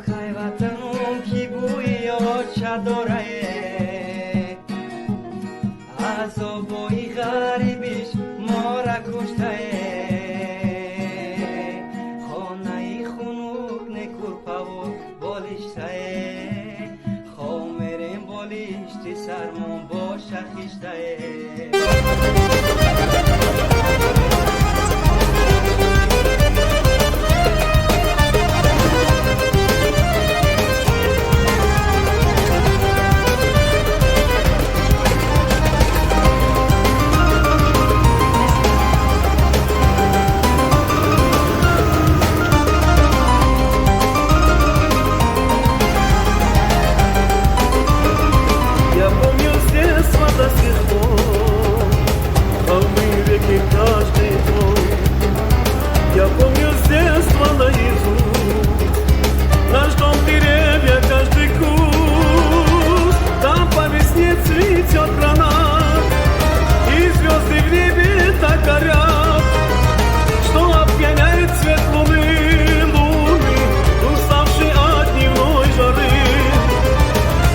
Хай ватаном ки бӯи чадорае азобои ғарибиш мора куштае хонаи хунук некурпаву болиштае хомерем болишти сармон боша хиштае Я помню с детства наизусть наш дом, деревья, каждый куст. Там по весне цветет гранат, и звезды в небе так горят, что опьяняет цвет луны, уставший от дневной жары.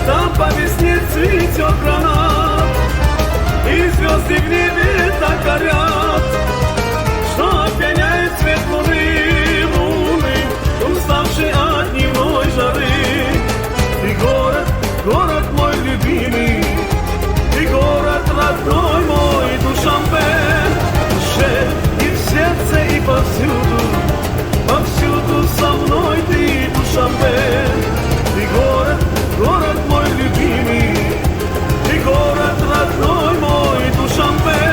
Там по весне цветет гранат, и звезды в небе так горят, что опьяняет цвет луны, уставший от дневной жары. Ты город, город мой любимый, ты город родной мой, Душанбе, в душе и в сердце и повсюду, повсюду со мной ты, Душанбе. Ты город, город мой любимый, ты город родной мой, Душанбе,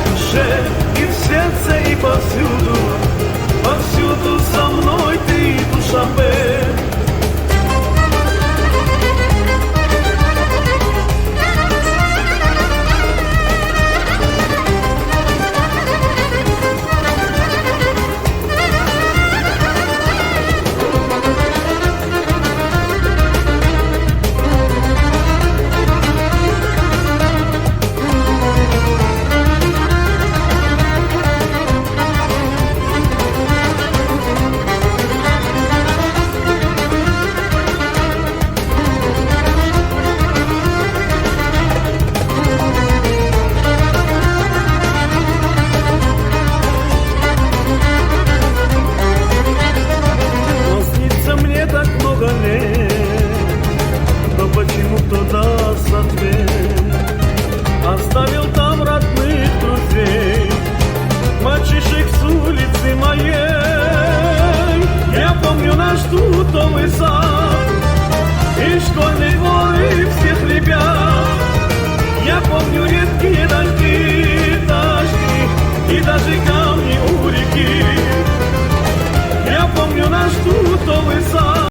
в душе и в сердце и повсюду, повсюду со мной ты, Душанбе. Оставил там родных друзей, мальчишек с улицы моей. Я помню наш тутовый сад.